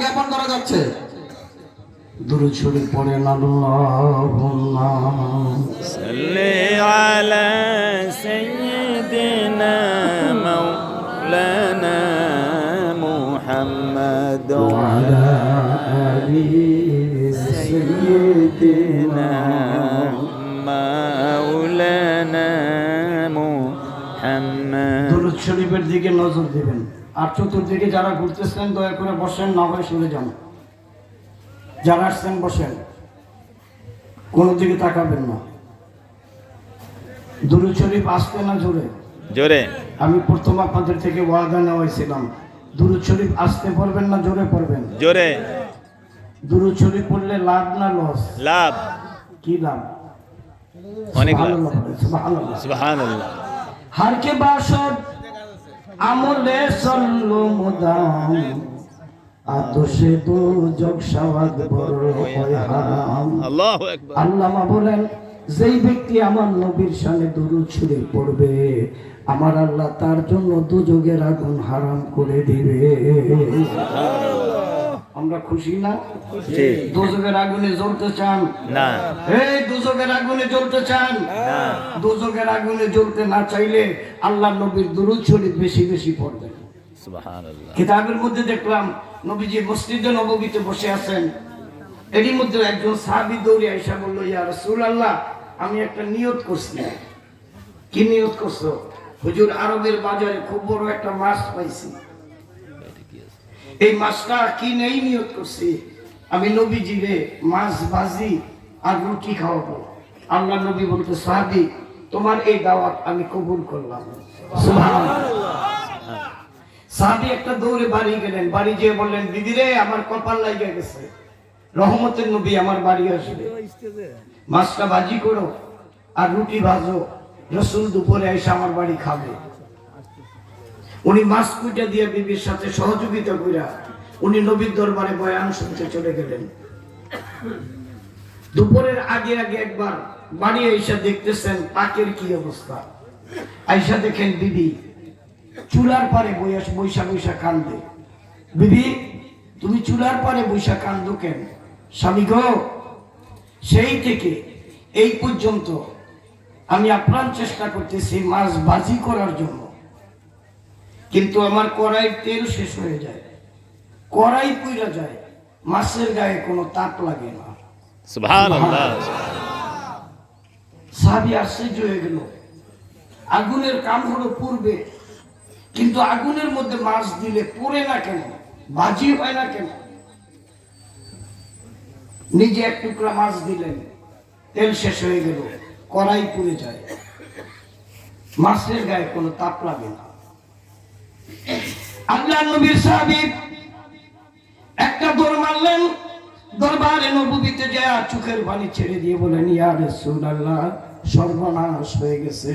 জ্ঞাপন করা যাচ্ছে। দুরূদ শরীফ পড়েন আল্লাহুম্মা সাল্লি আলা সাইয়্যিদিনা মাওলানা মুহাম্মদ ওয়া আলা আলি সাইয়্যিদিনা মাওলানা মুহাম্মদ। দুরূদ শরীফের দিকে নজর দিবেন। আর চতুর্দিকে যারা ঘুরতেছেন দয়া করে বসেন, না হয় সরে যান। যারা আসছেন বসেন, কোনো দিকে তাকাবেন না। দুরূদ শরীফ আসতে না জোরে? জোরে। আমি প্রথম আপনাদের থেকে ওয়াদা নেওয়াইছিলাম, দুরূদ শরীফ আসতে পড়বেন না জোরে পড়বেন? জোরে। দুরূদ শরীফ পড়লে লাভ না লস? লাভ। কি লাভ? অনেক লাভ। সুবহানাল্লাহ সুবহানাল্লাহ। হার কে বাসদ আমলে সল্লু মুদাম, আতশে দো জগ সাওয়াদ বড় হয় হারাম। আল্লাহু আকবার। আল্লামা বলেন, যেই ব্যক্তি আমার নবীর শানে দুরূদ শরীফ পড়বে, আমার আল্লাহ তার জন্য দুজকের আগুন হারাম করে দিবে। আমরা খুশি না? দুজকের আগুনে জ্বলতে চান না? এই দুজকের আগুনে জ্বলতে চান না? দুজকের আগুনে জ্বলতে না চাইলে আল্লাহ নবীর দুরূদ শরীফ বেশি বেশি পড়বেন। সুবহানাল্লাহ। কিতাবের মধ্যে দেখলাম নবীজি মসজিদে নববীতে বসে আছেন, এরই মধ্যে একজন সাহাবী দৌড়ে আয়েশা বলল, ইয়া রাসূলুল্লাহ, আমি একটা নিয়ত করছি। কি নিয়ত করছো? হুজুর, আরবের বাজারে খুব বড় একটা মাছ পাইছি, এই মাছটা কিনেই নিয়ত করছি আমি নবীজিরে মাছ ভাজি আর রুটি খাওয়াবো। আল্লাহ নবী বলতে, সাহাবী, তোমার এই দাওয়াত আমি কবুল করলাম। সুবহানাল্লাহ। সাহাবী একটা দৌড়ে বাড়ি গেলেন, বাড়ি যেয়ে বললেন, দিদি রে, আমার কপাল লাগিয়ে গেছে, রহমতের নবী আমার বাড়ি আসবে, মাছটা ভাজি করো আর রুটি ভাজো, রাসূল দুপুরে এসে আমার বাড়ি খাবে। উনি মাছ কুইটা দিয়ে বিবির সাথে সহযোগিতা কইরা উনি নবীর দরবারে বয়ান শুনতে চলে গেলেন। দুপুরের আগে আগে একবার বাড়ি এসে দেখতেছেন পাকের কি অবস্থা। আইসা দেখেন বিবি চুলার পারে বৈশা বৈশা কান্দে। বিবি, তুমি চুলার পারে বৈশা কান্দো কেন? স্বামী গো, সেই থেকে এই পর্যন্ত আমি আপ্রাণ চেষ্টা করতেছি মাছ ভাজি করার জন্য, কিন্তু আমার কড়াইয়ের তেল শেষ হয়ে যায়, কড়াই পুড়ে যায়, মাছের গায়ে কোনো তাপ লাগে না। সুবহানাল্লাহ। সাহাবী আশ্চর্য হয়ে গেল, আগুনের কাম হলো পূর্বে, কিন্তু আগুনের মধ্যে মাছ দিলে পুড়ে না কেন, ভাজি হয় না কেন? নিজে এক টুকরা মাছ দিলেন, তেল শেষ হয়ে গেল, কড়াই পুড়ে যায়, মাছের গায়ে কোনো তাপ লাগে না। আল্লাহ নবীর সাহাবী একটা দৌড় মারলেন, দরবারে নববীতে যায় চোখের পানি ছেড়ে দিয়ে বলেন, ইয়া রাসূলুল্লাহ, সর্বনাশ হয়ে গেছে।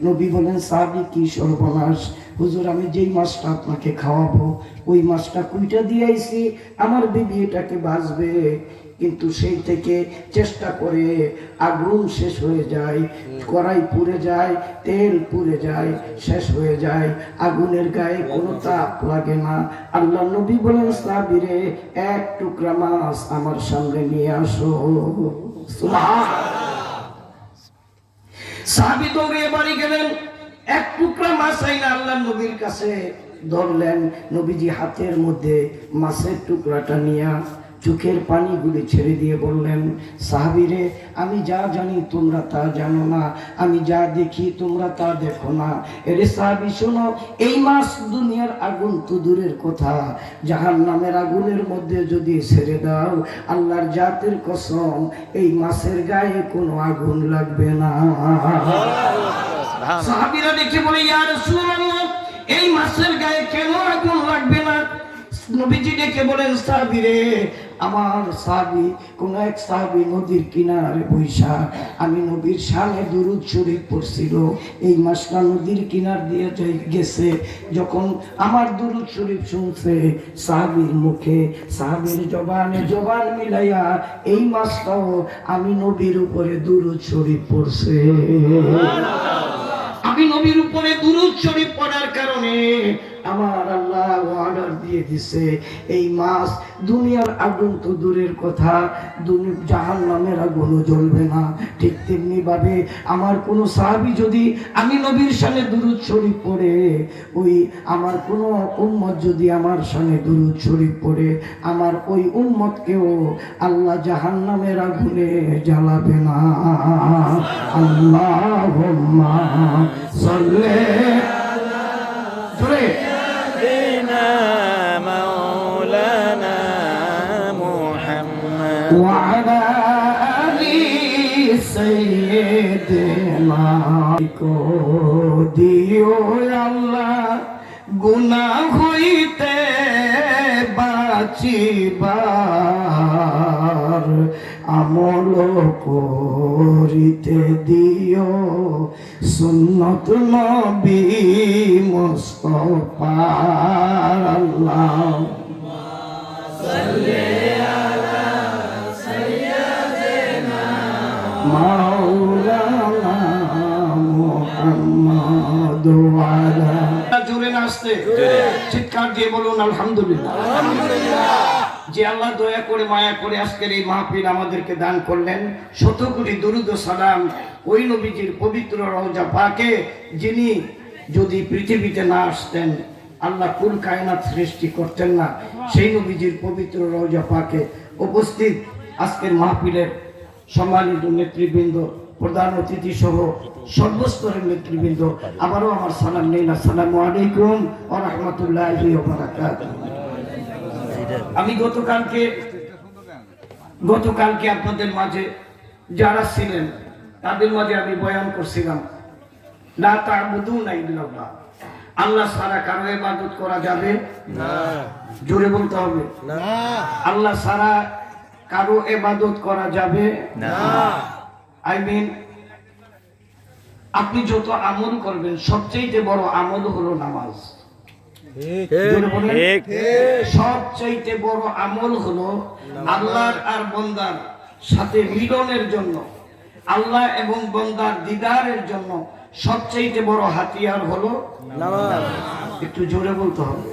নবী বলেন, সাহাবী, কি সর্বনাশ? হুজুর, আমি যেই মাছটা আপনাকে খাওয়াবো ওই মাছটা কুইটা দিয়ে আইছি, আমার বিবি এটাকে ভাজবে, কিন্তু সেই থেকে চেষ্টা করে আগুন শেষ হয়ে যায়, কড়াই পুড়ে যায়, তেল পুড়ে যায়, শেষ হয়ে যায়, আগুনের গায়ে কোনো তাপ লাগে না। আল্লাহ নবী বলেন, সাহাবীরে, এক টুকরা মাছ আমার সামনে নিয়ে আসো। সাহাবী দৌড়িয়ে বাড়ি গেলেন, এক টুকরা মাছ আইনা আল্লাহ নবীর কাছে ধরলেন। নবীজি হাতের মধ্যে মাছের টুকরাটা নিয়ে চোখের পানিগুলি ছেড়ে দিয়ে বললেন, সাহাবীরে, আমি যা জানি তোমরা তা জানো না, আমি যা দেখি তোমরা তা দেখো না। এরে সাহাবী, শোনো, এই মাছ দুনিয়ার আগুন তো দূরের কথা, জাহান্নামের আগুনের মধ্যে যদি ছেড়ে দাও, আল্লাহর জাতের কসম, এই মাছের গায়ে কোনো আগুন লাগবে না। সাহাবীরা দেখে বলে, ইয়া রাসূলুল্লাহ, এই মাছের গায়ে কেন আগুন লাগবে না? নবীজি ডেকে বলেন, সাহাবীরে, আমার সাহাবী, কোন এক সাহাবী নদীর কিনারে বৈশা আমি নবীর শানে দুরূদ শরীফ পড়ছিল, এই মাছটা নদীর কিনার দিয়ে গেছে, যখন আমার দুরূদ শরীফ শুনছে, সাহাবীর মুখে সাহাবীর জবানে জবান মিলাইয়া এই মাছটাও আমি নবীর উপরে দুরূদ শরীফ পড়ছে। আমি নবীর উপরে দুরূদ শরীফ পড়ার কারণে আমার আল্লাহ অর্ডার দিয়ে দিছে এই মাস দুনিয়ার আগুন তো দূরের কথা, জাহান্নামের আগুনও জ্বলবে না। ঠিক তেমনি ভাবে আমার কোনো সাহাবী যদি আমি নবীর শানে দুরূদ শরীফ পড়ে, ওই আমার কোনো উম্মত যদি আমার শানে দুরূদ শরীফ পড়ে, আমার ওই উম্মতকেও আল্লাহ জাহান্নামের আগুনে জ্বালাবে না। আল্লাহুম্মা সাল্লি سيدنا مولانا محمد وعلى آل سيدنا को দিও আল্লাহ গুনাহ হইতে বাঁচিবার আমল করিতে দিও সুন্নত নবী মুস্তাফার। আল্লাহুম্মা সাল্লি আলা সাইয়্যিদিনা মাওলানা মুহাম্মদ ওয়া আলা। জোরে না আসতে চিৎকার দিয়ে বলুন আলহামদুলিল্লাহ। যে আল্লাহ দয়া করে মায়া করে আজকের এই মাহফিল আমাদেরকে দান করলেন, শত কোটি দরুদ ও সালাম ওই নবীজির পবিত্র রওজা পাকে, যিনি যদি পৃথিবীতে না আসতেন আল্লাহ কুল কায়নাত সৃষ্টি করতেন না। সেই নবীজির পবিত্র রওজা পাকে উপস্থিত আজকের মাহফিলের সম্মানিত নেতৃবৃন্দ, প্রধান অতিথি সহ সর্বস্তরের নেতৃবৃন্দ, আবারও আমার সালাম নেন। আসসালামু আলাইকুম ওয়া রাহমাতুল্লাহি ওয়া বারাকাতুহু। আমি গতকালকে আপনাদের মাঝে যারা ছিলেন তাদের মাঝে আমি বয়ান করছিলাম, লা তা'বুদুনা ইল্লাল্লাহ, আল্লাহ ছাড়া কারো ইবাদত করা যাবে না। জোরে বলতে হবে না। আল্লাহ ছাড়া কারো ইবাদত করা যাবে না। আই মিন আপনি যত আমল করবেন সবচেয়ে বড় আমল হলো নামাজ। সবচাইতে বড় আমল হলো আল্লাহর আর বান্দার সাথে মিলনের জন্য, আল্লাহ এবং বান্দার দিদারের জন্য সবচাইতে বড় হাতিয়ার হলো নামাজ। একটু জোরে বলতে হবে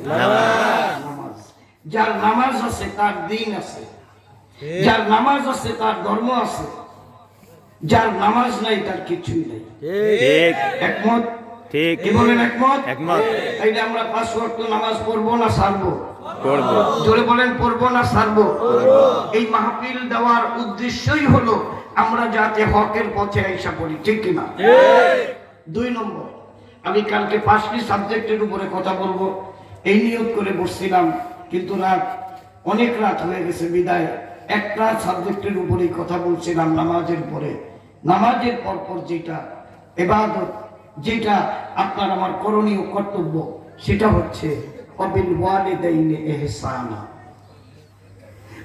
নামাজ। যার নামাজ আছে তার দিন আছে, যার নামাজ আছে তার ধর্ম আছে, যার নামাজ নাই তার কিছুই নেই। একমত? ঠিক কি বলেন? একমত? একমত। তাইলে আমরা 5 ওয়াক্ত নামাজ পড়বো না ছাড়বো? পড়বো। জোরে বলেন, পড়বো না ছাড়বো? এই মাহফিল দেওয়ার উদ্দেশ্যই হলো আমরা যাতে হকের পথে আইসা পড়ি, ঠিক কি না? 2 নম্বর, আমি কালকে 5টি সাবজেক্টের উপরে কথা বলবো এই নিয়ত করে বসছিলাম, কিন্তু অনেক রাত হয়ে গেছে বিদায় একটা সাবজেক্টের উপরেই কথা বলছিলাম, নামাজের পরে। নামাজের পরপর যেটা ইবাদত, যেটা আপনার আমার করণীয় কর্তব্য, সেটা হচ্ছে ওয়াবিল ওয়ালিদাইনি ইহসানা।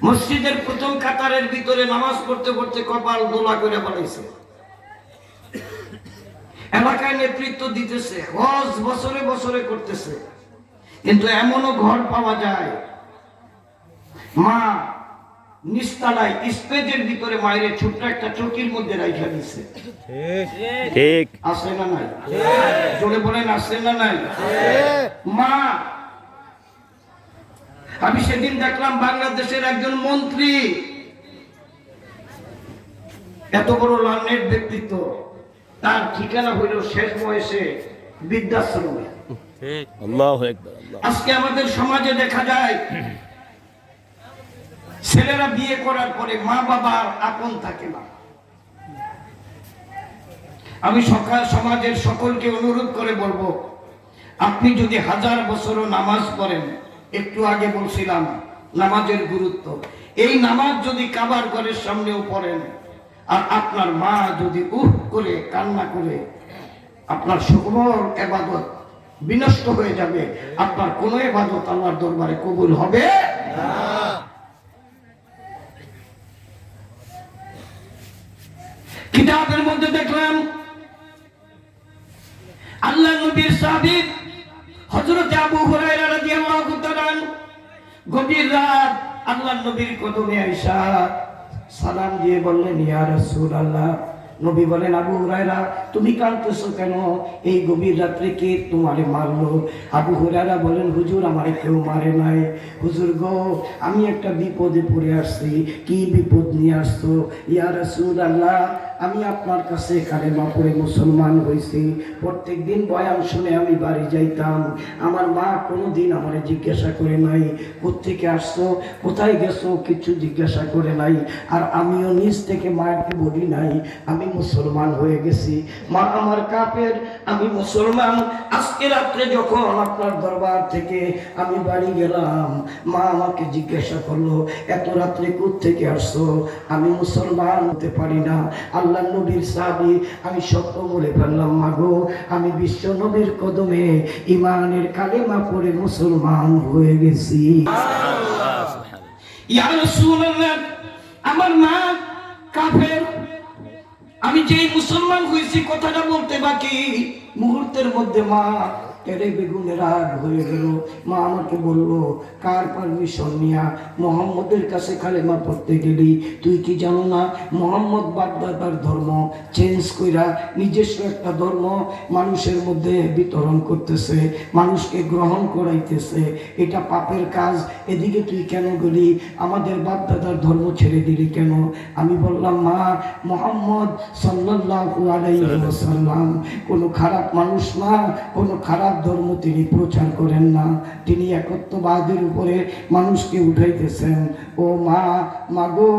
মসজিদের প্রথম কাতারের ভিতরে নামাজ পড়তে পড়তে কপাল দোলা করে বলেছে, এলাকায় নেতৃত্ব দিতেছে, হজ বছরে বছরে করতেছে, কিন্তু এমনও ঘর পাওয়া যায় মা নিস্তালায় স্টেজের ভিতরে মায়ের ছোট্ট একটা চৌকির মধ্যে রাইখা দিছে। ঠিক আছে না নাই? জোরে বলেন, আছে না নাই? মা, আমি সেদিন দেখলাম বাংলাদেশের একজন মন্ত্রী, এত বড় লার্নেড ব্যক্তিত্ব, তার ঠিকানা হইল শেষ বয়সে বৃদ্ধাশ্রমে। আল্লাহু আকবার। আজকে আমাদের সমাজে দেখা যায় ছেলেরা বিয়ে করার পরে মা বাবার আপন থাকে না। আমি সমাজের সকলকে অনুরোধ করে বলবো, আপনি যদি 1000 বছরও নামাজ পড়েন, একটু আগে বলছিলাম নামাজের গুরুত্ব, এই নামাজ যদি কাবার ঘরের সামনেও পড়েন আর আপনার মা যদি করে কান্না করে, আপনার সকল ইবাদত বিনষ্ট হয়ে যাবে, আপনার কোনো ইবাদত আল্লাহর দরবারে কবুল হবে না। কিতাবের মধ্যে দেখলাম আল্লাহ নবীর সাহাবী হযরত আবু হুরায়রা রাদিয়াল্লাহু তাআলা গভীর রাত আল্লাহ নবীর কদমে আয়েশা সালাম দিয়ে বললেন, ইয়া রাসূলুল্লাহ, নবী বলেন, আবু হুরায়রা তুমি কাঁদতেছো কেন? এই গভীর রাত্রে কে তোমারে মারলো? আবু হুরায়রা বলেন, হুজুর আমারে কেউ মারে নাই। হুজুর গো, আমি একটা বিপদে পড়ে আসছি। কি বিপদ নিয়ে আসছো? ইয়া রাসূলুল্লাহ, আমি আপনার কাছে কালেমা পড়ে মুসলমান হয়েছি। প্রত্যেক দিন বয়ান শুনে আমি বাড়ি যাইতাম। আমার মা কোনোদিন আমারে জিজ্ঞাসা করে নাই কোত্থেকে আসছো, কোথায় গেছো, কিছু জিজ্ঞাসা করে নাই। আর আমিও নিজ থেকে মাকে বলি নাই আমি মুসলমান হয়ে গেছি। মা আমার কাফের, আমি মুসলমান। আজকে রাত্রে যখন আপনার দরবার থেকে আমি বাড়ি গেলাম, মা আমাকে জিজ্ঞাসা করলো, এত রাত্রে কোত্থেকে আসছো? আমি মুসলমান হতে পারি না, আল্লাহ নবীর সাহাবী। আমি সত্য বলে ফেললাম, মাগো আমি বিশ্ব নবীর কদমে ইমানের কালেমা পড়ে মুসলমান হয়ে গেছি। ইয়া রাসূলুল্লাহ, আমার মা কাফের, আমি যেই মুসলমান হয়েছি কথাটা বলতে বাকি, মুহূর্তের মধ্যে মা তেরে বেগুনে রাগ হয়ে গেল। মা আমাকে বলল, কার পারমিশন নিয়া মোহাম্মদের কাছে কালেমা পড়তে গেলি? তুই কি জানো না মোহাম্মদ বাপদাদার ধর্ম চেঞ্জ কইরা নিজস্ব একটা ধর্ম মানুষের মধ্যে বিতরণ করতেছে, মানুষকে গ্রহণ করাইতেছে, এটা পাপের কাজ। এদিকে তুই কেন গেলি? আমাদের বাপদাদার ধর্ম ছেড়ে দিলি কেন? আমি বললাম, মা মোহাম্মদ সাল্লাল্লাহু আলাইহি ওয়াসাল্লাম কোনো খারাপ মানুষ না, কোনো খারাপ ধর্ম তিনি প্রচার করেন না। তিনি একত্ববাদের উপরে মানুষকে উঠাইতেছেন। ও মা, মাগো,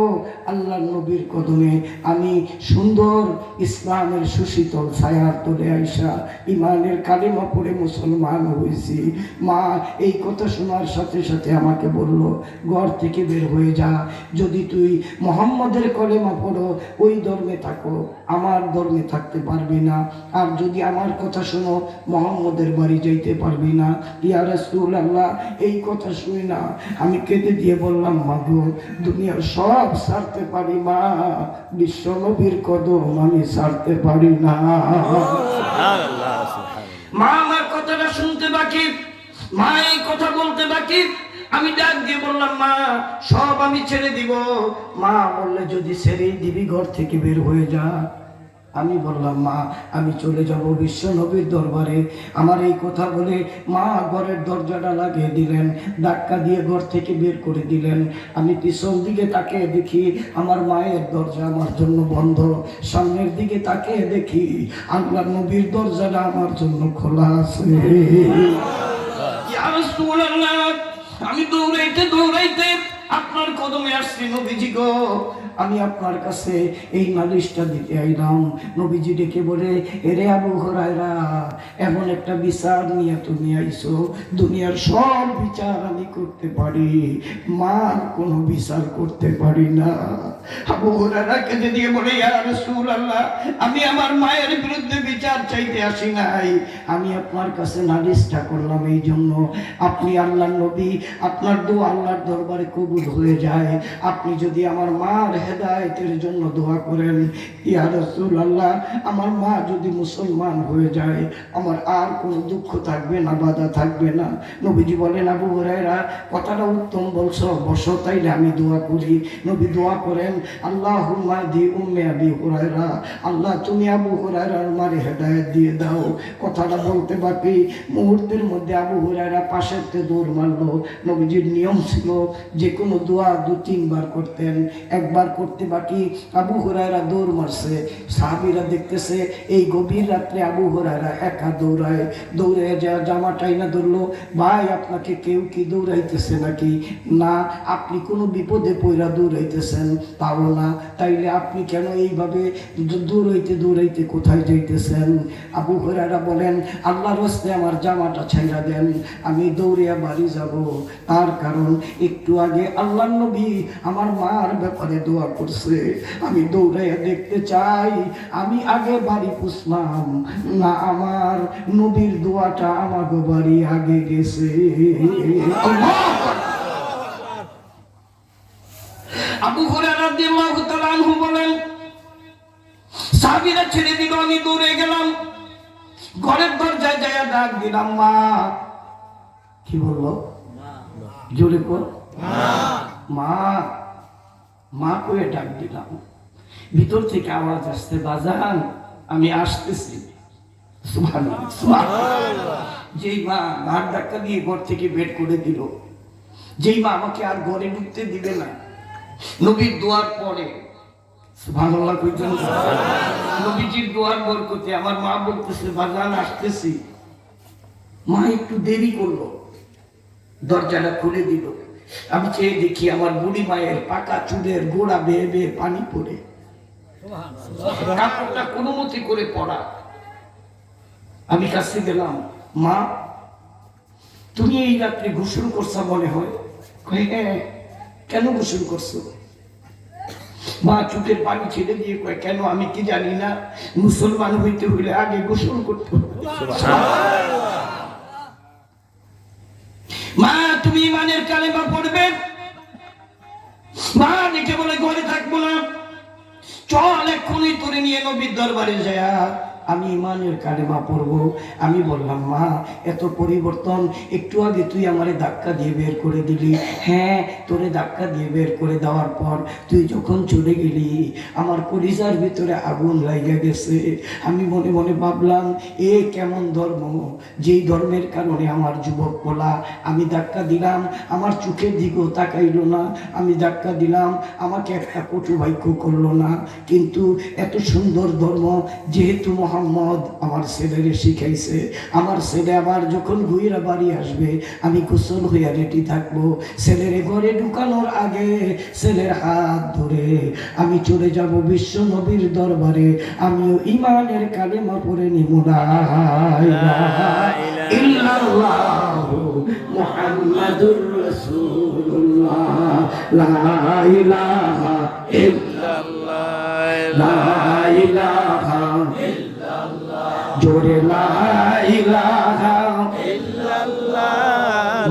আল্লাহর নবীর কদমে আমি সুন্দর ইসলামের সুশীতল ছায়ার তলে আইসা ইমানের কালেমা পড়ে মুসলমান হয়েছি। মা এই কথা শোনার সাথে সাথে আমাকে বলল, ঘর থেকে বের হয়ে যা। যদি তুই মোহাম্মদের কলেমা পড়ো, ওই ধর্মে থাকো, আমার ধর্মে থাকতে পারবি না। আর যদি আমার কথা শোনো, মোহাম্মদের বাড়ি যাইতে পারবি না। ইয়া রাসূলুল্লাহ, এই কথা শুনি না আমি কেঁদে দিয়ে বললাম, মাগো দুনিয়ার সব ছাড়তে পারি মা, বিশ্ব নবীর কদম আমি ছাড়তে পারি না। মা আমার কথাটা শুনতে বাকি, মা এই কথা বলতে বাকি। আমি ডাক দিয়ে বললাম, মা সব আমি ছেড়ে দিব। মা বললে, যদি ছেড়েই দিবি ঘর থেকে বের হয়ে যা। আমি বললাম, মা আমি চলে যাব বিশ্ব নবীর দরবারে। আমার এই কথা বলে মা ঘরের দরজাটা লাগিয়ে দিলেন, ধাক্কা দিয়ে ঘর থেকে বের করে দিলেন। আমি পিছন দিকে তাকিয়ে দেখি আমার মায়ের দরজা আমার জন্য বন্ধ। সামনের দিকে তাকিয়ে দেখি আল্লাহ নবীর দরজাটা আমার জন্য খোলা আছে। ইয়া রাসূলুল্লাহ, আমি দৌড়াইতে দৌড়াইতে আপনার কদমে আসছি। নবীজি গো, আমি আপনার কাছে এই নালিশটা দিতে আইলাম। নবীজি ডেকে বলে, এরে আবু হুরায়রা, এমন একটা বিচার নিয়ে তুমি আইছো, দুনিয়ার সব বিচার আমি করতে পারি, মার কোনো বিচার করতে পারি না। আবু হুরায়রা কেঁদে দিয়ে বলে, ইয়া রাসূলুল্লাহ, আমি আমার মায়ের বিরুদ্ধে বিচার চাইতে আসি নাই, আমি আপনার কাছে নালিশটা করলাম এই জন্য, আপনি আল্লাহর নবী, আপনার দোয়া আল্লাহর দরবারে কবুল হয়ে যায়। আপনি যদি আমার মার হেদায়েতের জন্য দোয়া করেন, ইয়া রাসূলুল্লাহ, আমার মা যদি মুসলমান হয়ে যায়, আমার আর কোনো দুঃখ থাকবে না, বাধা থাকবে না। নবীজি বলেন, আবু হুরায়রা কথাটা উত্তম বলছো, বসো তাইলে আমি দোয়া করি। নবী দোয়া করেন, আল্লাহুম্মা দি উম্মে আবি হুরায়রা, আল্লাহ তুমি আবু হুরায়রার মারে হেদায়েত দিয়ে দাও। কথাটা বলতে বাকি, মুহূর্তের মধ্যে আবু হুরায়রা পাশেতে দৌড় মারলো। নবীজির নিয়ম ছিল যে কোনো দোয়া 2-3 বার করতেন, একবার করতে বাকি আবু হুরায়রা দৌড় মারছে। সাহাবীরা দেখতেছে এই গভীর রাত্রে আবু হুরায়রা একা দৌড়ায়। দৌড়ে যা জামা টাইনা ধরলো, ভাই আপনাকে কেউ কি দৌড়াইতেছে নাকি? না, আপনি কোনো বিপদে পড়া দৌড়াইতেছেন? তাও না। তাইলে আপনি কেন এইভাবে দৌড়াইতে দৌড়াইতে কোথায় যাইতেছেন? আবু হুরায়রা বলেন, আল্লাহর রাস্তে আমার জামাটা ছাইরা দেন, আমি দৌড়িয়া বাড়ি যাব। তার কারণ একটু আগে আল্লাহর নবী আমার মার ব্যাপারে দোয়া করছে, আমি দৌড়াইয়া দেখতে চাই আমি আগে বাড়ি পুষলাম না আমার নবীর দোয়াটা আমাকে বাড়ি আগে গেছে। আবু হুরায়রা রাদিয়াল্লাহু তাআলা আনহু বলেন, সাহাবীরা ছেড়ে দিল, আমি দৌড়ে গেলাম, ঘরের দরজায় যায় ডাক দিলাম, মা। কি বললো? জোরে কর, মা। মা কয়ে ডাক দিলাম। ভিতর থেকে আওয়াজ আসছে, বাজান আমি আসতেছি। সুবহানাল্লাহ, সুবহানাল্লাহ। যেই মা ঘাট ধাক্কা দিয়ে ঘর থেকে বের করে দিল, যেই মা আমাকে আর ঘরে ঢুকতে দিবে না, নবীর দোয়ার পরে, সুবহানাল্লাহ কইতেন, নবীজির দোয়ার বরকতে আমার মা বলতেছে, বাজান আসতেছি। মা একটু দেরি করলো, দরজাটা খুলে দিল। আমি চেয়ে দেখি আমার বুড়ি মায়ের পাকা চুলের গোড়া বেয়ে বেয়ে পানি পড়ে, কাপড়টা কোনো মতে করে পড়া। আমি কাছে গেলাম, মা তুমি এই রাত্রে গোসল করছো মনে হয়? কই, হ্যাঁ। কেন গোসল করছো? মা চোখের পানি ছেড়ে দিয়ে কয়, কেন আমি কি জানি না, মুসলমান হইতে হইলে আগে গোসল করতে হবে। মা তুমি ইমানের কালেমা পড়বে? মা দেখে বলে ঘরে থাকবো না, চল এক্ষুনি তোরে নিয়ে নবীর দরবারে যায়, আমি ইমানের কালেমা পড়বো। আমি বললাম, মা এত পরিবর্তন, একটু আগে তুই আমারে ধাক্কা দিয়ে বের করে দিলি। হ্যাঁ, তোরে ধাক্কা দিয়ে বের করে দেওয়ার পর তুই যখন চলে গেলি আমার কলিজার ভিতরে আগুন লাগিয়ে গেছে। আমি মনে মনে ভাবলাম, এ কেমন ধর্ম, যেই ধর্মের কারণে আমার যুবক বলা, আমি ধাক্কা দিলাম আমার চোখের দিকেও তাকাইলো না, আমি ধাক্কা দিলাম আমাকে একটা কটু বাক্য করলো না। কিন্তু এত সুন্দর ধর্ম যেহেতু মোহাম্মদ আমার ছেলেরে শিখাইছে, আমার ছেলে আবার যখন ঘুইরা বাড়ি আসবে আমি গোসল হইয়া রেডি থাকবো। ছেলের ঘরে ঢুকানোর আগে ছেলের হাত ধরে আমি চলে যাব বিশ্ব নবীর দরবারে, আমিও ইমানের কালেমা পড়ে নিব, লা ইলাহা ইল্লাল্লাহু মুহাম্মাদুর রাসূলুল্লাহ, লা ইলাহা ইল্লাল্লাহ, লা ইলাহা জোরে লা ইলাহা ইল্লাল্লাহ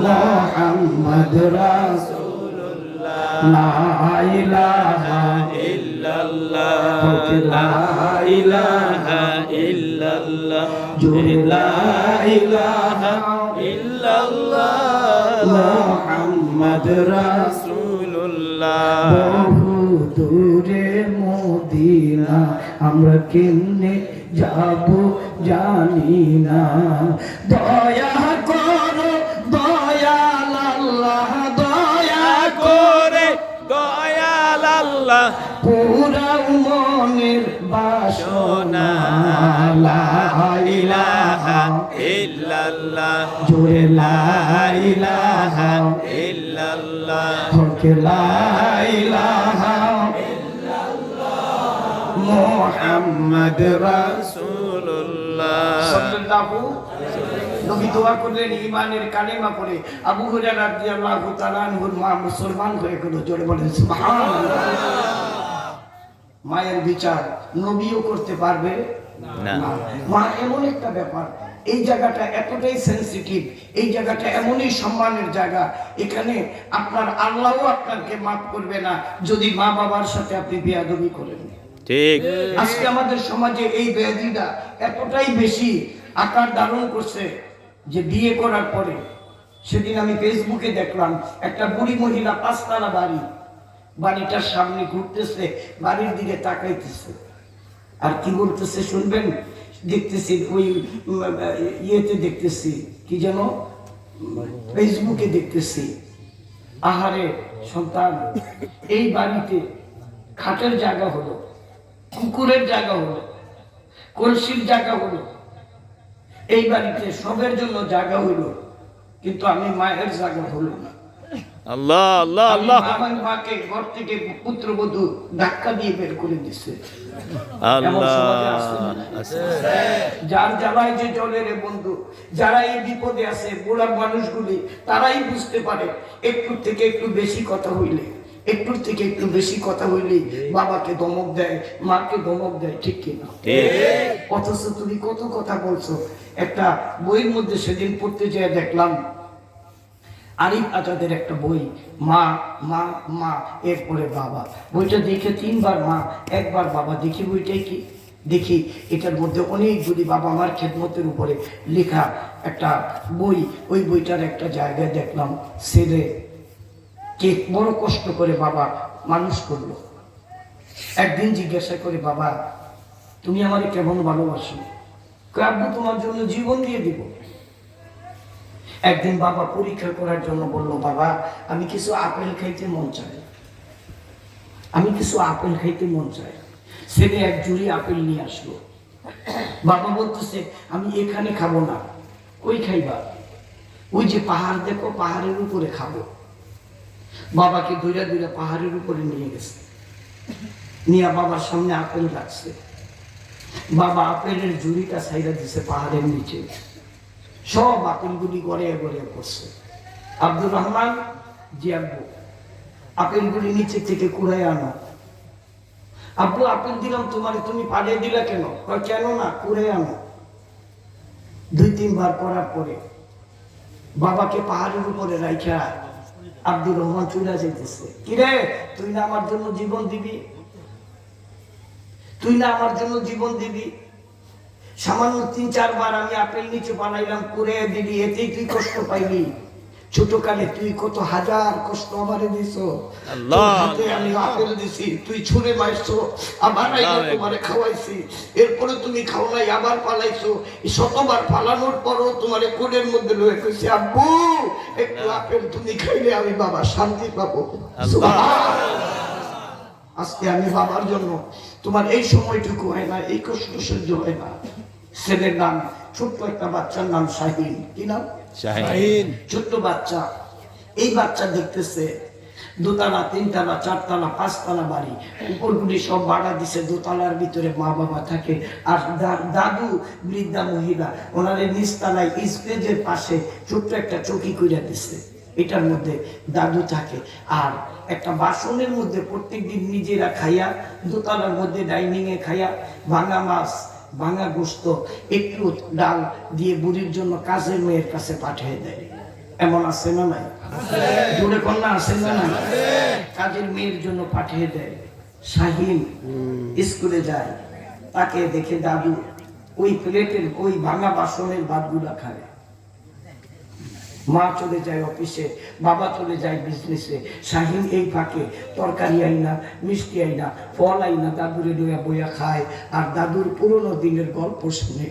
মুহাম্মদ রাসূলুল্লাহ, লা ইলাহা ইল্লাল্লাহ, লা ইলাহা ইল্লাল্লাহ জোরে লা ইলাহা ইল্লাল্লাহ মুহাম্মদ রাসূলুল্লাহ। বহু দূরে মদিনা আমরা কেমনে যাব জানি না, দয়া করো দয়াল আল্লাহ, দয়া করে দয়াল আল্লাহ পুরা মনের বাসনা, লা ইলাহা ইল্লাল্লাহ জোরে লা ইলাহা ইল্লাল্লাহ হকে লা ইলাহা মুহাম্মদ রাসূলুল্লাহ সাল্লাল্লাহু নবী দোয়া করলেন ইমানের কালেমা পড়ে। আবু হুরায়রা রাদিয়াল্লাহু তাআলা আনহুর মা মুসলমান হয়ে গেল, জোরে বলেন সুবহানাল্লাহ। মায়ের বিচার নবীও করতে পারবে না। মা এমন একটা ব্যাপার, এই জায়গাটা এতটাই সেনসিটিভ, এই জায়গাটা এমনই সম্মানের জায়গা, এখানে আপনার আল্লাহও আপনাকে মাফ করবে না যদি মা বাবার সাথে আপনি বেয়াদবি করেন। ঠিক। আজকে আমাদের সমাজে এই বেয়াদবিটা এতটাই বেশি আকার ধারণ করছে যে বিয়ে করার পরে, সেদিন আমি ফেসবুকে দেখলাম একটা বুড়ি মহিলা, 5 তলা বাড়ি, বাড়িটার সামনে ঘুরতেছে, বাড়ির দিকে তাকাইতেছে, আর কি বলতেছে শুনবেন? দেখতেছি ওই ইয়েতে দেখতেছি, কি যেন ফেসবুকে দেখতেছি, আহারে সন্তান, এই বাড়িতে খাটের জায়গা হলো, কুকুরের জায়গা হলো, কলসির জায়গা হলো, এই বাড়িতে সবের জন্য জায়গা হইল, কিন্তু আমি মায়ের জায়গা হলো না। আল্লাহ আল্লাহ আল্লাহ। আমার মাকে ঘর থেকে পুত্রবধূ ধাক্কা দিয়ে বের করে দিচ্ছে। আল্লাহ যার জ্বালায় যে জলের বন্ধু, যারা এই বিপদে আছে, বুড়া মানুষগুলি তারাই বুঝতে পারে, একটু থেকে একটু বেশি কথা হইলে, একটু থেকে একটু বেশি কথা হইলে বাবাকে ধমক দেয়, মাকে ধমক দেয়, ঠিক কিনা? অথচ তুমি কত কথা বলছো। একটা বইয়ের মধ্যে সেদিন পড়তে যেয়ে দেখলাম, আরিফ আজাদের একটা বই, মা মা মা এরপরে বাবা। বইটা দেখে 3 বার মা 1 বার বাবা। দেখি বইটাই কি, দেখি এটার মধ্যে অনেকগুলি বাবা মার খেদমতের উপরে লেখা একটা বই। ওই বইটার একটা জায়গায় দেখলাম ছেলে কে বড় কষ্ট করে বাবা মানুষ করলো, একদিন জিজ্ঞাসা করে, বাবা তুমি আমারে কেমন ভালোবাসো? কয়, আব্বু তোমার জন্য জীবন দিয়ে দিব। একদিন বাবা পরীক্ষা করার জন্য বলল, বাবা আমি কিছু আপেল খাইতে মন চাই, আমি কিছু আপেল খাইতে মন চাই। ছেলে এক ঝুড়ি আপেল নিয়ে আসলো। বাবা বলতেছে, আমি এখানে খাবো না। কই খাইবা? ওই যে পাহাড় দেখো, পাহাড়ের উপরে খাবো। বাবাকে দূরে দূরে পাহাড়ের উপরে নিয়ে গেছে, নিয়ে বাবার সামনে আপেল রাখছে। বাবা আপেলের ঝুড়িটা ছাইরা দিছে পাহাড়ের নিচে, সব আপেলগুলি গড়িয়ে গড়িয়ে পড়ছে। আব্দুর রহমান, জি আব্বু, আপেলগুলি নিচে থেকে কুড়াই আনো। আব্বু আপেল দিলাম তোমার, তুমি পাঠিয়ে দিলা কেন? কয়, কেন না, কুড়াই আনো। 2-3 বার করার পরে বাবাকে পাহাড়ের উপরে রাইখা আব্দুর রহমান চলে যাইতেছে। কিরে, তুই না আমার জন্য জীবন দিবি? তুই না আমার জন্য জীবন দিবি? সামান্য 3-4 বার আমি আপেল নিচে বানাইলাম, করে দিবি, এতেই তুই কষ্ট পাইলি? ছোটকালে তুই কত হাজার কষ্ট আমারে দিছো। তোর হাতে আমি আপেল দিছি, তুই ছুঁড়ে মারছো, আবার তোমারে খাওয়াইছি, এরপরে তুমি খাও নাই, আবার পালাইছো। শতবার পালানোর পরও তোমারে কোলের মধ্যে লয়ে কইছি, আব্বু একটু আপেল তুমি খাইলে আমি বাবা শান্তি পাবো। আজকে আমি বাবার জন্য তোমার এই সময়টুকু হয় না, এই কষ্ট সহ্য হয় না। ছেলের নাম, ছোট্ট একটা বাচ্চার নাম শাহিন। কি নাম? শাহিন। ছোট্ট বাচ্চা। এই বাচ্চা দেখতেছে 2 তলা 3 তলা 4 তলা 5 তলা বাড়ি, উপরগুলি সব ভাড়া দিছে। 2 তলার ভিতরে মা বাবা থাকে, আর দাদু বৃদ্ধা মহিলা ওনারে নিচতলায় স্টেজের পাশে ছোট্ট একটা চৌকি কইরা দিছে। এটার মধ্যে দাদু থাকে, আর একটা বাসনের মধ্যে প্রত্যেকদিন নিজেরা খাইয়া, 2 তলার মধ্যে ডাইনিং এ খাইয়া ভাঙা মাছ, ভাঙা গোস্ত, একটু ডাল দিয়ে বুড়ির জন্য কাজের মেয়ের কাছে পাঠিয়ে দেয়। এমন আছে না নাই? দূরে কন্যা আছে না নাই? কাজের মেয়ের জন্য পাঠিয়ে দেয়। শাহিন স্কুলে যায়, তাকে দেখে দাদু ওই প্লেটের ওই ভাঙা বাসনের ভাতগুলা খায়। মা চলে যায় অফিসে, বাবা চলে যায় বিজনেসে। শাহিন এই ফাঁকে তরকারি আইনা, মিষ্টি আইনা, ফল আইনা দাদুরে লইয়া বইয়া খায়, আর দাদুর পুরনো দিনের গল্প শুনে।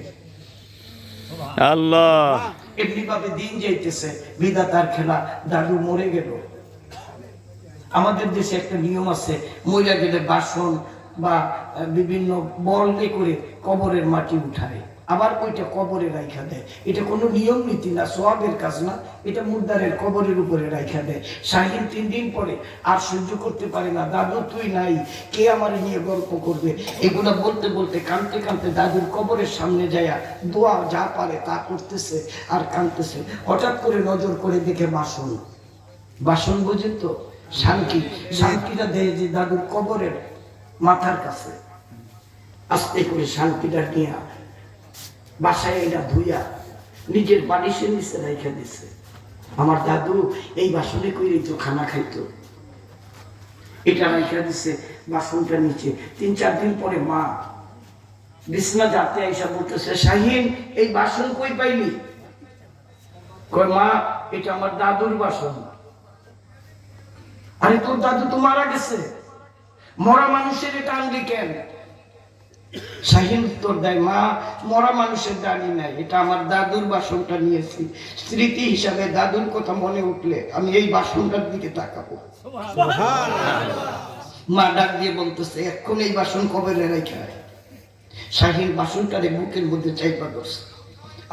আল্লাহ, এমনি ভাবে দিন যাইতেছে, বিধাতার খেলা। দাদু মরে গেল। আমাদের দেশে একটা নিয়ম আছে, মরে গেলে বাসন বা বিভিন্ন বর্ণে করে কবরের মাটি উঠায়, আবার ওইটা কবরে রাইখা দেয়। এটা কোনো নিয়ম নীতি না, সওয়াবের কাজ না, এটা মুর্দারের কবরের উপরে রাইখা দেয়। শাহিন 3 দিন পরে আর সহ্য করতে পারে না, দাদু তুই নাই, কে আমার নিয়ে গল্প করবে? এগুলা বলতে বলতে কাঁদতে কাঁদতে দাদুর কবরের সামনে যায়া দোয়া যা পারে তা করতেছে আর কাঁদতেছে। হঠাৎ করে নজর করে দেখে বাসন। বাসন বুঝেন তো, শান্তি। শান্তিটা দেয় যে দাদুর কবরের মাথার কাছে। আস্তে করে শান্তিটা নিয়ে বাসায় এটা ধুইয়া নিজের বালিশের নিচে রেখে দিছে। আমার দাদু এই বাসনে কইরেই তো খানা খাইতো, এটা রেখে দিছে বাসনটা নিচে। 3-4 দিন পরে মা বিছনা যাতে আইসা বলতেছে, শাহিন এই বাসন কই পাইলি? কয়, মা এটা আমার দাদুর বাসন। আরে তোর দাদু তো মারা গেছে, মরা মানুষের এটা আনলি কেন? শাহিন উত্তর দেয়, মা মরা মানুষের দাঁড়ি নাই, এটা আমার দাদুর বাসনটা নিয়েছি, স্মৃতি হিসাবে দাদুর কথা মনে উঠলে আমি এই বাসনটার দিকে তাকাবো। মা ডাক দিয়ে বলতেছে, এখন এই বাসন কবরে রেখে। শাহিন বাসনটারে বুকের মধ্যে চাইপা ধরছে।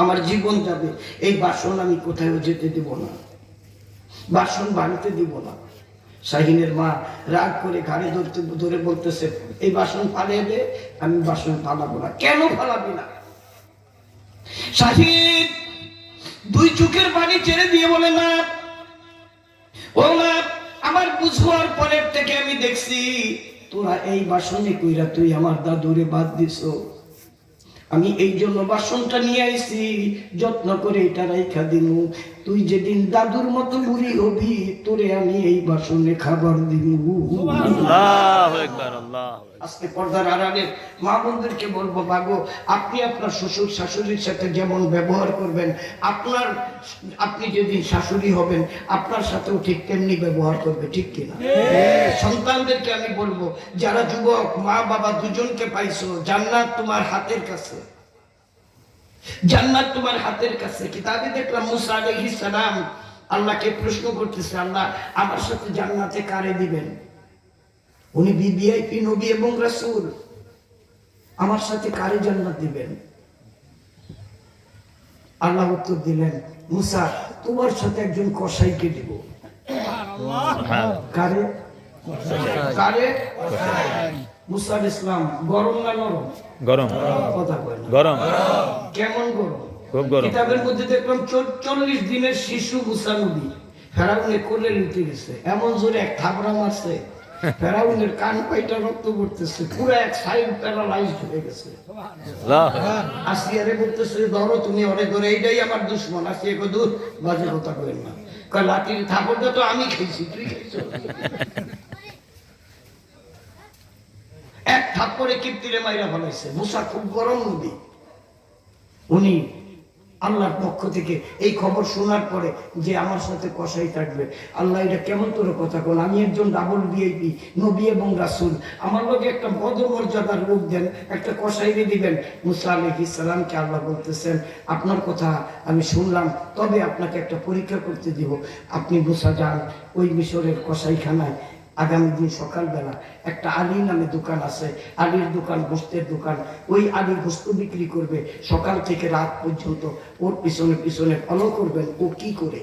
আমার জীবন যাবে, এই বাসন আমি কোথাও যেতে দেব না, বাসন ভাঙতে দিব না। শাহিনের মা রাগ করে ঘাড়ে ধরে বলতেছে, এই বাসন পালিয়ে দে। আমি বাসন পালাবো না। কেন পালাবি না? শাহিন 2 চোখের পানি ছেড়ে দিয়ে বলে, না ও না, আমার বুঝবার পরের থেকে আমি দেখছি তোরা এই বাসনে কইরা তুই আমার দাদুরে বাদ দিছো। আমি এই জন্য বাসনটা নিয়ে আইছি, যত্ন করে এটা রাইখা দিনু। তুই যেদিন দাদুর মতো বুড়ি হবি, তোরে আমি এই বাসনে খাবার দিনু। আল্লাহু আকবার, আল্লাহ। আজকে পর্দার আড়ালের মা বোনদেরকে বলবো, বাগো আপনি আপনার শ্বশুর শাশুড়ির সাথে যেমন ব্যবহার করবেন, আপনি যেদিন শাশুড়ি হবেন আপনার সাথেও ঠিক তেমনি ব্যবহার করবে, ঠিক কিনা? সন্তানদেরকে আমি বলবো, যারা যুবক মা বাবা দুজনকে পাইছো, জান্নাত তোমার হাতের কাছে, জান্নাত তোমার হাতের কাছে। কিতাবে দেখলাম মুসা আলাইহিস সালাম আল্লাহকে প্রশ্ন করতেছে, আল্লাহ আমার সাথে জান্নাতে কারে দিবেন? উনি ভিভিআইপি নবী এবং রাসূল, আমার সাথে কারে জান্নাত দিবেন? আল্লাহ উত্তর দিলেন, মুসা তোমার সাথে একজন কসাইকে দিব। কারে? কারে? মুসা আলাইহিস সালাম গরম না নরম? গরম কথা কয় না। গরম কেমন গরম? খুব গরম। কিতাবের মধ্যে দেখলাম 40 দিনের শিশু মুসা নবী ফেরাউনের কোলে লুটে গেছে, এমন জোরে এক থাবড়া মারছে ফেরাউনের কান পাইটা রক্ত পড়তেছে, পুরো এক সাইড প্যারালাইজড হয়ে গেছে। আল্লাহ আসিয়ারে বলতেছে, ধরো তুমি ওরে ধরে, এইটাই আমার দুশ্মন। আসিয়া কই, দূর, বাজে কথা কইেন না। কয় লাঠির থাপড়টা তো আমি খেয়েছি, তুই খেয়েছো। এক থাপ্পড়ে কিপ্তিরে মাইরা ফলাইছে। মুসা খুব গরম নবী, উনি আল্লাহর পক্ষ থেকে এই খবর শোনার পরে যে আমার সাথে কসাই থাকবে, আল্লাহ এটা কেমন তোর কথা বল, আমি একজন ডাবল ভিআইপি নবী এবং রাসূল, আমার লোকে একটা পদমর্যাদার লোক দেন, একটা কসাইরে দিবেন। মুসা আলাইহিস সালামকে আল্লাহ বলতেছেন, আপনার কথা আমি শুনলাম, তবে আপনাকে একটা পরীক্ষা করতে দিব। আপনি মুসা যান ওই মিশরের কসাইখানায়, আগামী দিন সকালবেলা একটা আলী নামে দোকান আছে, আলীর দোকান গোস্তের দোকান, ওই আলী গোস্ত বিক্রি করবে সকাল থেকে রাত পর্যন্ত, ওর পিছনে পিছনে ফলো করবেন ও কি করে।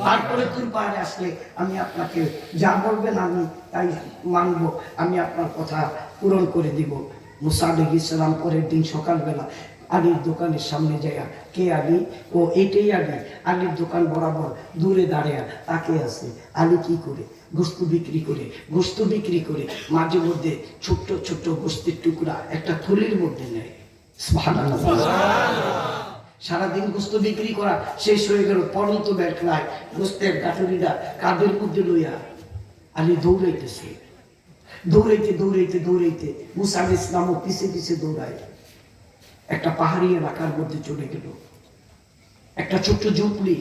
তারপরে তুই পাহাড়ে আসলে আমি আপনাকে যা বলবেন আমি তাই মানব, আমি আপনার কথা পূরণ করে দিব। মুসা আলাইহিস সালাম পরের দিন সকালবেলা আলীর দোকানের সামনে যায়, কে আলী? ও এইটাই আলী। আলীর দোকান বরাবর দূরে দাঁড়িয়ে তাকে আছে। আলী কি করে? গোস্ত বিক্রি করে। গোস্ত বিক্রি করে মাঝে মধ্যে ছোট্ট ছোট্ট গোস্তের টুকরা একটা থলির মধ্যে নেয়। সুবহানাল্লাহ। সারাদিন গোস্ত বিক্রি করা শেষ হয়ে গেল, পরন্ত বেলায় গোস্তের গাঠুরিটা কাঁধের মধ্যে লইয়া আলী দৌড়াইতেছে। দৌড়াইতে দৌড়াইতে দৌড়াইতে মুসা আলাইহিস সালামও পিছে পিছে দৌড়ায়, একটা পাহাড়ি এলাকার মধ্যে চলে গেল। একটা ছোট্ট ঝুপড়ি,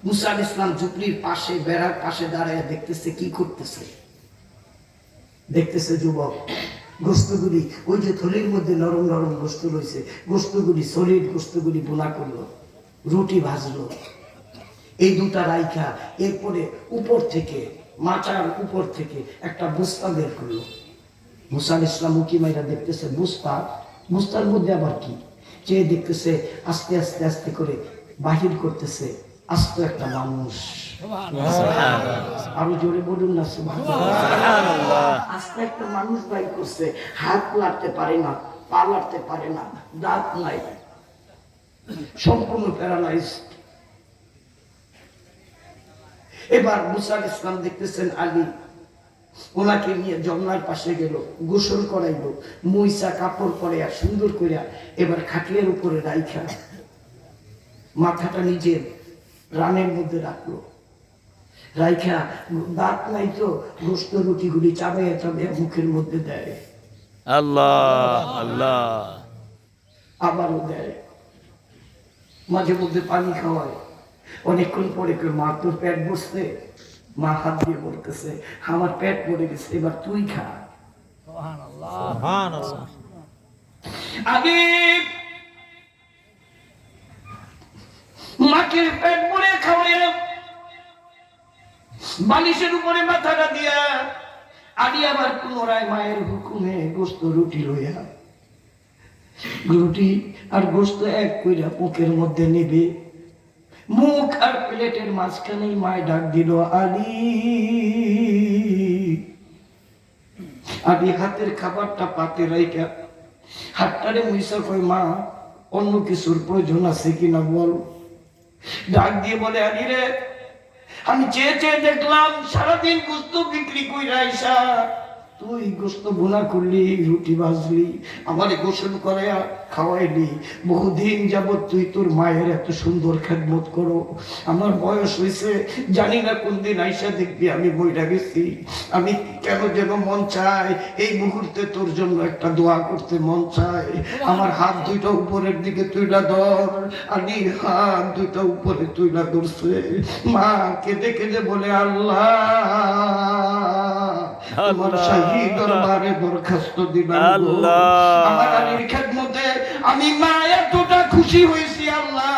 মুসা আলাইহিস সালাম ঝুপড়ির পাশে বেড়ার পাশে দাঁড়ায় দেখতেছে কি করতেছে। দেখতেছে যুবক গোস্তগুলি, ওই যে থলির মধ্যে নরম নরম গোস্ত রয়েছে, গোস্তগুলি সলিড গোস্তগুলি বোনা করলো, রুটি ভাজলো, এই দুটা রাইখা এরপরে উপর থেকে মাচার উপর থেকে একটা বস্তা বের করলো। মুসা আলাইহিস সালাম উকি মাইরা দেখতেছে বস্তা, বস্তার মধ্যে আবার কি, চেয়ে দেখতেছে আস্তে আস্তে আস্তে করে বাহির করতেছে আস্ত একটা মানুষ। আরো জোরে বলুন না সুবহানাল্লাহ। আস্তে একটা মানুষ বাহির করছে, হাত লাড়তে পারে না, পা লাড়তে পারে না, দাঁত নাই, সম্পূর্ণ প্যারালাইজ। এবার মুসা আলাইহিস সালাম দেখতেছেন আলী, ওনাকে নিয়ে যমুনার পাশে গেল, গোসল করাইল, মুইসা কাপড় পরে আর সুন্দর করে এবার খাটলের উপরে রাইখা মাথাটা নিজের রানের মধ্যে রাখলো, রাইখা দাঁত নাই তো গোস্ত রুটিগুলি চাবাইয়া চাবাইয়া মুখের মধ্যে দেয়। আল্লাহ আল্লাহ। আবারও দেয়, মাঝে মধ্যে পানি খাওয়ায়। অনেকক্ষণ পরে মা তোর পেট বসছে, মা হাত দিয়ে বলতেছে আমার পেট পড়ে গেছে, এবার তুই খা। আগে মাকে পেট ভরে খাওয়াই, বালিশের উপরে মাথাটা দিয়া আদি আবার পুনরায় মায়ের হুকুমে গোস্ত রুটি লইয়া, রুটি আর গোস্ত এক কইরা মুখের মধ্যে নেবে, মুখ আর প্লেটের মাঝখানেই মায় ডাক দিল আলী। আদি হাতের খাবারটা পাতে রাইখা হাতটারে মুইসা কই, মা অন্য কিছুর প্রয়োজন আছে কিনা বল। ডাক দিয়ে বলে, আলী রে, আমি চেয়ে চেয়ে দেখলাম সারাদিন গোস্ত বিক্রি কইরা আইসা তুই গোস্ত বোনা করলি, রুটি ভাজলি, আমারে গোসল করাইয়া খাওয়াইলি, বহুদিন যাবত তুই তোর মায়ের এত সুন্দর খেদমত করো। আমার বয়স হয়েছে, জানি না কোন দিন আইসা দেখবি আমি বইটা গেছি। আমি কেন যেন মন চায় এই মুহূর্তে তোর জন্য একটা দোয়া করতে মন চায়। আমার হাত দুইটা উপরের দিকে তুইলা ধর। আলী হাত দুইটা উপরে তুইলা ধরছে। মা কেঁদে কেঁদে বলে, আল্লাহ তোমার আল্লাহ। শাহী দরবারে দরখাস্ত দিলাম গো। আল্লাহ। আমার আলীর খেদমতে আমি মা এতটা খুশি হয়েছি আল্লাহ,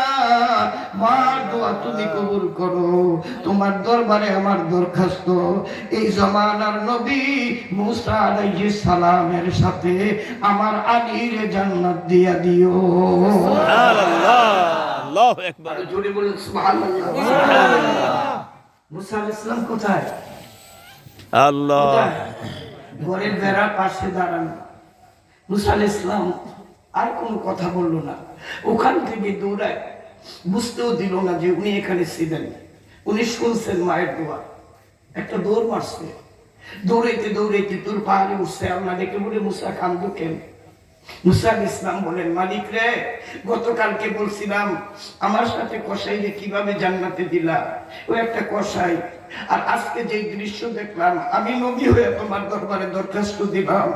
মার দোয়া তুমি কবুল করো। তোমার দরবারে আমার দরখাস্ত, এই জমানার নবী মুসা আলাইহিস সালামের সাথে আমার আলীর জান্নাত দিয়া দিও। সুবহানাল্লাহ, আল্লাহু আকবার। আরো জোরে বলুন সুবহানাল্লাহ। মুসা আলাইহিস সালাম কোথায়? আল্লাহ। কোথায়? ঘরের বেড়ার পাশে দাঁড়ানো। মুসা আলাইহিস সালাম আর কোনো কথা বললো না, ওখান থেকে দৌড়ায়, বুঝতেও দিল না যে উনি এখানে ছিলেন। উনি শুনছেন মায়ের দোয়া, একটা দৌড় মারছে, দৌড়াইতে দৌড়াইতে তোর পাহাড়ে উঠছে। আল্লাহ ডেকে বলে, মুসা কান্দো কেন? মুসা আলাইহিস সালাম বলেন, মালিক রে, গতকালকে বলছিলাম আমার সাথে কসাইরে কিভাবে জান্নাতে দিলা, ও একটা কসাই। আর আজকে যেই দৃশ্য দেখলাম, আমি নবী হয়ে তোমার দরবারে দরখাস্ত দিলাম,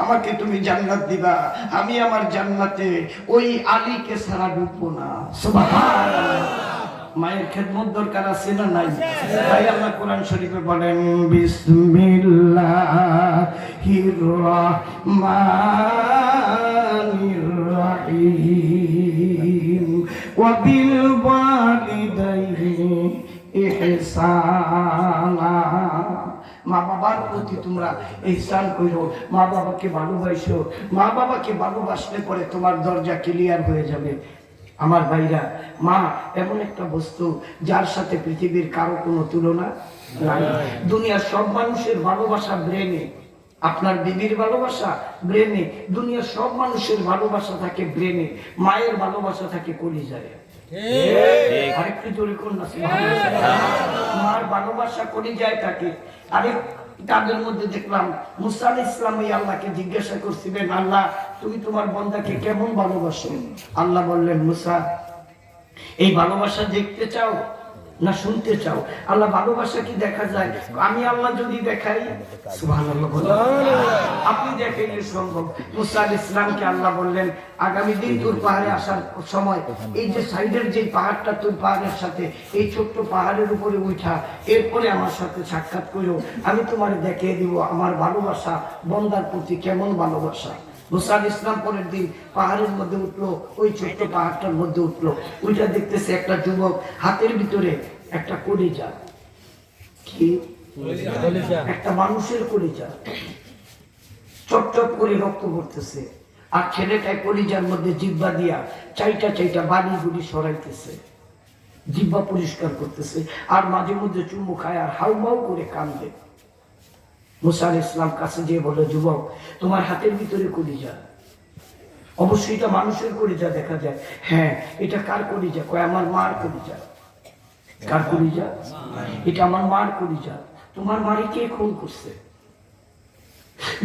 আমাকে তুমি জান্নাত দিবা, আমি আমার জান্নাতে ওই আলীকে ছাড়া ঢুকবো না। সুবহানাল্লাহ। মায়ের খেদমত দরকার আছে না নাই? তাই আল্লাহ কোরআন শরীফে বলেন, বিসমিল্লাহির রাহমানির রাহিম ওয়া বিল ওয়ালিদাইনি ইহসানা। মা বাবার প্রতি তোমরা ইহসান করো, মা বাবাকে ভালোবাসো। মা বাবাকে ভালোবাসলে পরে তোমার দরজা ক্লিয়ার হয়ে যাবে। আমার ভাইরা, মা এমন একটা বস্তু যার সাথে পৃথিবীর কারো কোনো তুলনা নাই। দুনিয়ার সব মানুষের ভালোবাসা ব্রেনে, আপনার বিবির ভালোবাসা ব্রেনে, দুনিয়ার সব মানুষের ভালোবাসা থাকে ব্রেনে, মায়ের ভালোবাসা থাকে কলিজায়। আরেকটু জোরে করুন না, মার ভালোবাসা কলিজায় থাকে। আরেক তাদের মধ্যে দেখলাম মুসা আলাইহিস সালাম ওই আল্লাহকে জিজ্ঞাসা করছিলেন, আল্লাহ তুমি তোমার বান্দাকে কেমন ভালোবাসো? আল্লাহ বললেন, মুসা এই ভালোবাসা দেখতে চাও না শুনতে চাও? আল্লাহ, ভালোবাসা কি দেখা যায়? আমি আল্লাহ যদি দেখাই, সুবহানাল্লাহ বলেন, আপনি দেখাইলে সম্ভব। মুসা আলাইহিস সালামকে আল্লাহ বললেন, আগামী দিন তুর পাহাড়ে আসার সময় এই যে সাইডের যে পাহাড়টা, তুর পাহাড়ের সাথে এই ছোট্ট পাহাড়ের উপরে উঠা, এরপরে আমার সাথে সাক্ষাৎ করো, আমি তোমার দেখিয়ে দিব আমার ভালোবাসা বন্দার প্রতি কেমন ভালোবাসা। মুসা আলাইহিস সালাম পরের দিন পাহাড়ের মধ্যে উঠলো, ওই ছোট্ট পাহাড়টার মধ্যে উঠলো, ওইটা দেখতেছে একটা যুবক হাতের ভিতরে একটা কলিজা। কি? একটা মানুষের কলিজা, চটচট করে রক্ত পড়তেছে। আর ছেলেটাই কলিজার মধ্যে জিহ্বা দিয়া চাইটা চাইটা বালি গুলি সরাইতেছে, জিহ্বা পরিষ্কার করতেছে, আর মাঝে মধ্যে চুমু খায় আর হাউমাউ করে কান্দে। মুসা আলাইহিস সালাম কাছে যেয়ে বলে, যুবক তোমার হাতের ভিতরে কলিজা, অবশ্যই এটা মানুষের কলিজা দেখা যায়। হ্যাঁ, এটা কার কলিজা? কয় আমার মার কলিজা। কার কলিজা? এটা আমার মার কলিজা। তোমার মারে কে খুন করছে?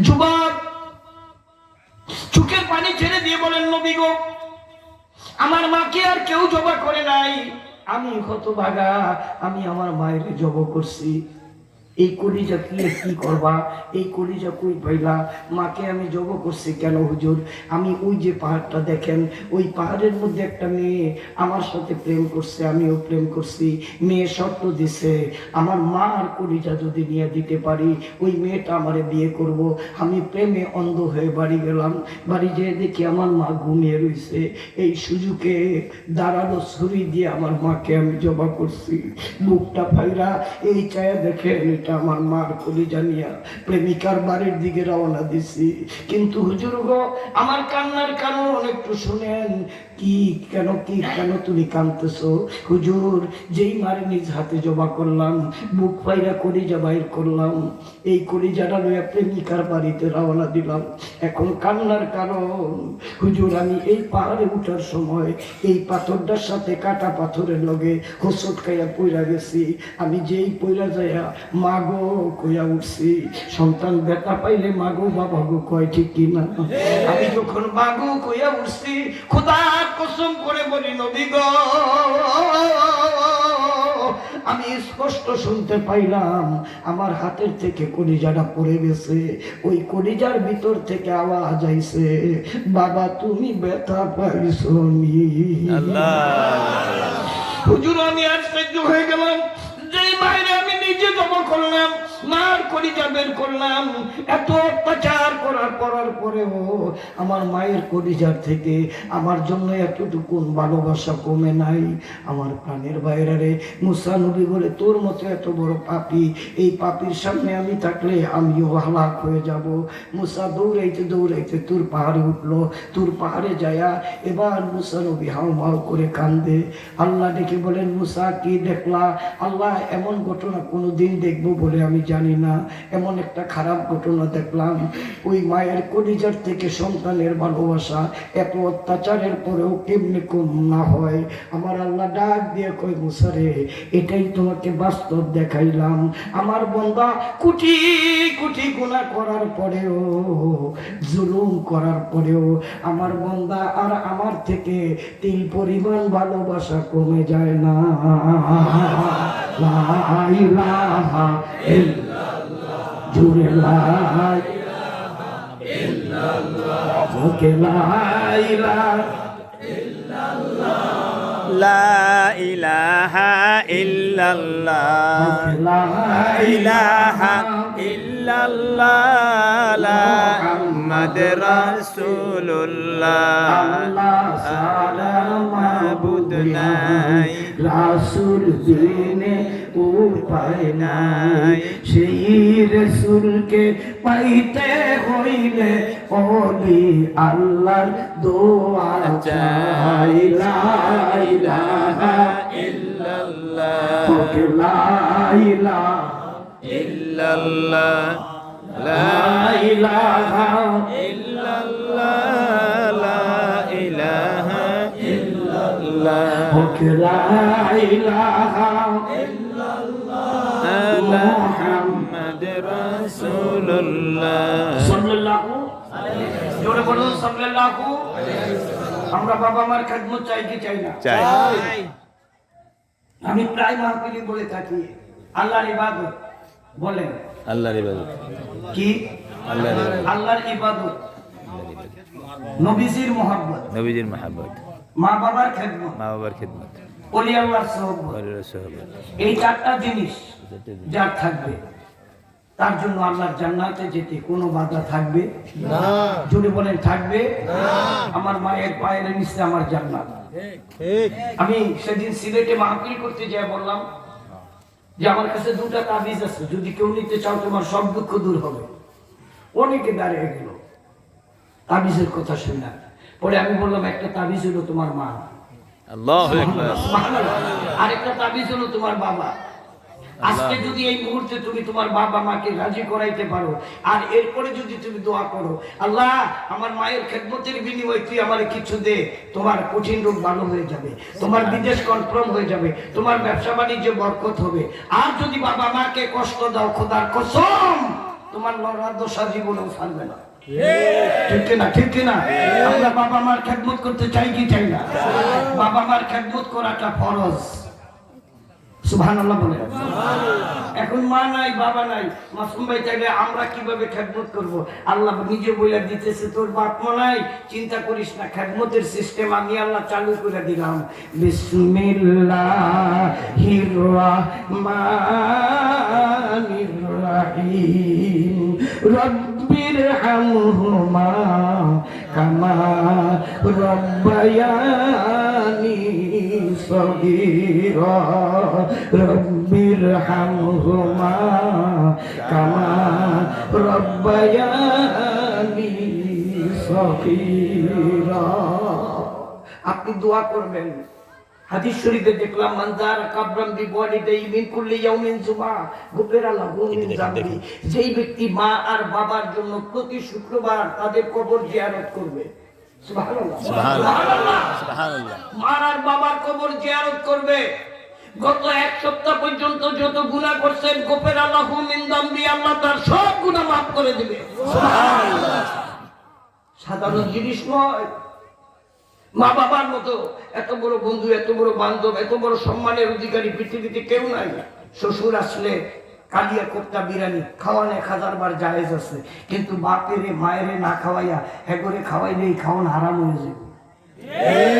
যুবক চোখের পানি ছেড়ে দিয়ে বলেন, নবী গো, আমার মাকে আর কেউ জবা করে নাই, আমি হতভাগা, আমি আমার মায়ের জব করছি। এই কলিজা কি করবা? এই কলিজা কই পাইলা? মাকে আমি জব করছি কেন হুজুর? আমি ওই যে পাহাড়টা দেখেন, ওই পাহাড়ের মধ্যে একটা মেয়ে আমার সাথে প্রেম করছে, আমিও প্রেম করছি। মেয়ে শর্ত দিছে, আমার মা আর কলিজা যদি নিয়ে দিতে পারি, ওই মেয়েটা আমারে বিয়ে করব। আমি প্রেমে অন্ধ হয়ে বাড়ি গেলাম, বাড়ি যেয়ে দেখি আমার মা ঘুমিয়ে রয়েছে। এই সুযোগে দাঁড়ানো ছুরি দিয়ে আমার মাকে আমি জবা করছি। বুকটা ফাইরা এই চায়া দেখেন, এটা আমার মার কলিজা নিয়া প্রেমিকার বাড়ির দিকে রওনা দিছি। কিন্তু হুজুর গো, আমার কান্নার কারণ একটু শুনেন। কি কেন তুমি কাঁদতেছো? হুজুর, যেই মারে নিজ হাতে জবা করলাম, বুক ফাইরা কলিজা বাইর করলাম, এই কলিজাটা লইয়া প্রেমিকার বাড়িতে রওনা দিলাম। এখন কান্নার কারণ হুজুর, আমি এই পাহাড়ে উঠার সময় এই পাথরটার সাথে কাটা পাথরের লগে হোঁচট খাইয়া পইরা গেছি। আমি যেই পইরা যাইয়া মাগো কইয়া উঠছি, সন্তান ব্যথা পাইলে মাগো বাবা গো কয়, ঠিক কিনা? আমি যখন মাগো কইয়া উঠছি, খোদার কসম করে বলি নবী গো, আমি স্পষ্ট শুনতে পাইলাম আমার হাতের থেকে কলিজাটা পড়ে গেছে। ওই কলিজার ভিতর থেকে আওয়াজ আইছে, বাবা তুমি ব্যথা পাইছো নি? হুজুর, আমি আশ্চর্য হয়ে গেলাম। যেই বাইরে আমি নিজে জমা করলাম, মার কলিজা বের করলাম। এত অত্যাচার করার পরেও আমার মায়ের কলিজার থেকে আমার জন্য এতটুকু ভালোবাসা কমে নাই। আমার প্রাণের বাইরে রে মুসা নবী বলে, তোর মতো এত বড় পাপী, এই পাপীর সামনে আমি থাকলে আমিও হালাক হয়ে যাব। মুসা দৌড়াইতে দৌড়াইতে তুর পাহাড়ে উঠলো। তুর পাহাড়ে যায়া এবার মুসা নবী হাউমাউ করে কান্দে। আল্লাহ ডেকে বলেন, মুসা কি দেখলা? আল্লাহ, এমন ঘটনা কোনোদিন দেখবো বলে আমি জানি না, এমন একটা খারাপ ঘটনা দেখলাম। ওই মায়ের কলিজার থেকে সন্তানের ভালোবাসা এত অত্যাচারের পরেও কেমনি কম না হয়। আমার আল্লাহ ডাক দিয়ে কই, মুসা রে, এটাই তোমাকে বাস্তব দেখাইলাম। আমার বান্দা কোটি কোটি গুনাহ করার পরেও, জুলুম করার পরেও আমার বান্দা আর আমার থেকে তিল পরিমাণ ভালোবাসা কমে যায় না। লা ইলাহা ইল্লাল্লাহ, জুড়ে লা ইলাহা ইল্লাল্লাহ, মুখে লা ইলাহা লা ইলাহা ইল্লাল্লাহ, লা ইলাহা ইল্লাল্লাহ, লা মুহাম্মাদুর রাসূলুল্লাহ, আল্লাহ ছাড়া মাবুদ নাই, রাসূল বিনে উপায় নাই। সেই রাসূলকে পাইতে হইলে ওলি আল্লাহর দোয়া চাই। লা ইলাহা ইল্লাল্লাহ, লা ইলাহা ইল্লাল্লাহ, লা ইলাহা ইল্লাল্লাহ, লা ইলাহা ইল্লাল্লাহ, লা ইলাহা মুহাম্মাদুর রাসূলুল্লাহ সাল্লাল্লাহু আলাইহি ওয়াসাল্লাম। জোরে বলুন সাল্লাল্লাহু আলাইহি ওয়াসাল্লাম। আমরা বাবা মার খেদমত চাই কি চাই না? চাই। আমি প্রায় মাহফিলে বলে থাকি, আল্লাহর ইবাদত বলেন। আল্লাহর ইবাদত কি? আল্লাহর ইবাদত, আল্লাহর ইবাদত, নবীজির মহব্বত, নবীজির মহব্বত, মা বাবার খেদমত, মা বাবার খিদমত, ওলি আল্লাহর সোহবত। পরিবারের সোহবত। এই চারটা জিনিস যার থাকবে তার জন্য আল্লাহর জান্নাতে যেতে কোনো বাধা থাকবে না। যদি বলেন থাকবে না, আমার মায়ের পায়ের নিচে আমার জান্নাত। আমি সেদিন সিলেটে মাহফিল করতে যাই, বললাম যে আমার কাছে দুটা তাবিজ আছে, যদি কেউ নিতে চাও তোমার সব দুঃখ দূর হবে। অনেকে দাঁড়িয়ে গেল তাবিজের কথা শুনে। পরে আমি বললাম, একটা তাবিজ হলো তোমার মা, আল্লাহু আকবার, আরেকটা তাবিজ হলো তোমার বাবা। আজকে যদি এই মুহূর্তে তুমি তোমার বাবা মাকে রাজি করাইতে পারো, আর এরপরে যদি তুমি দোয়া করো, আল্লাহ আমার মায়ের খেদমতের বিনিময়ে তুই আমার কিছু দে, তোমার কঠিন রোগ ভালো হয়ে যাবে, তোমার বিদেশ কনফার্ম হয়ে যাবে, তোমার ব্যবসা বাণিজ্যে বরকত হবে। আর যদি বাবা মাকে কষ্ট দাও, খোদার কসম তোমার লড়ার দশা জীবনেও ছাড়বে না। ঠিক না? ঠিক না? আমরা বাবা মার খেদমত করতে চাই কি চাই না? বাবা মার খেদমত করাটা ফরজ। সুবহানাল্লাহ বলে। এখন মা নাই, বাবা নাই, মাসুম ভাই চাইলে আমরা কিভাবে খেদমত করব? আল্লাহ নিজে বলে দিতেছে, তোর বাপ মা নাই, চিন্তা করিস না, খেদমতের সিস্টেম আমি আল্লাহ চালু করে দিলাম। বিসমিল্লাহির রাহমানির রাহিম, রব্বির হামহুমা কামা রব্বায়ানি সগীরা, রব্বির হামহুমা কামা রব্বায়ানি সগীরা। আপনি দোয়া করবেন। হাদিস শরীফে দেখলাম, মানজার কাবরাম বিওয়ালিদাই মিন কুল্লি ইয়াউমিন জুমআ গুফিরা লাহু মিন যামবি। যেই ব্যক্তি মা আর বাবার জন্য প্রতি শুক্রবার তাদের কবর জিয়ারত করবে, সুবহানাল্লাহ সুবহানাল্লাহ সুবহানাল্লাহ, মা আর বাবার কবর জিয়ারত করবে, গত এক সপ্তাহ পর্যন্ত যত গুনাহ করছেন গুফিরা লাহু মিন যামবি, আল্লাহ তার সব গুনাহ মাফ করে দিবে। সুবহানাল্লাহ। সাধারণ জিনিস নয়। মা বাবার মতো এত বড় বন্ধু, এত বড় বান্ধব, এত বড় সম্মানের অধিকারী পৃথিবীতে কেউ নাই। শ্বশুর আসলে কালিয়া কোপ্তা বিরিয়ানি খাওয়ান 1000 বার জায়েজ আছে, কিন্তু বাপেরে মায়েরে না খাওয়াইয়া হেগরে খাওয়াইলে এই খাওয়ান হারাম হয়ে যাবে।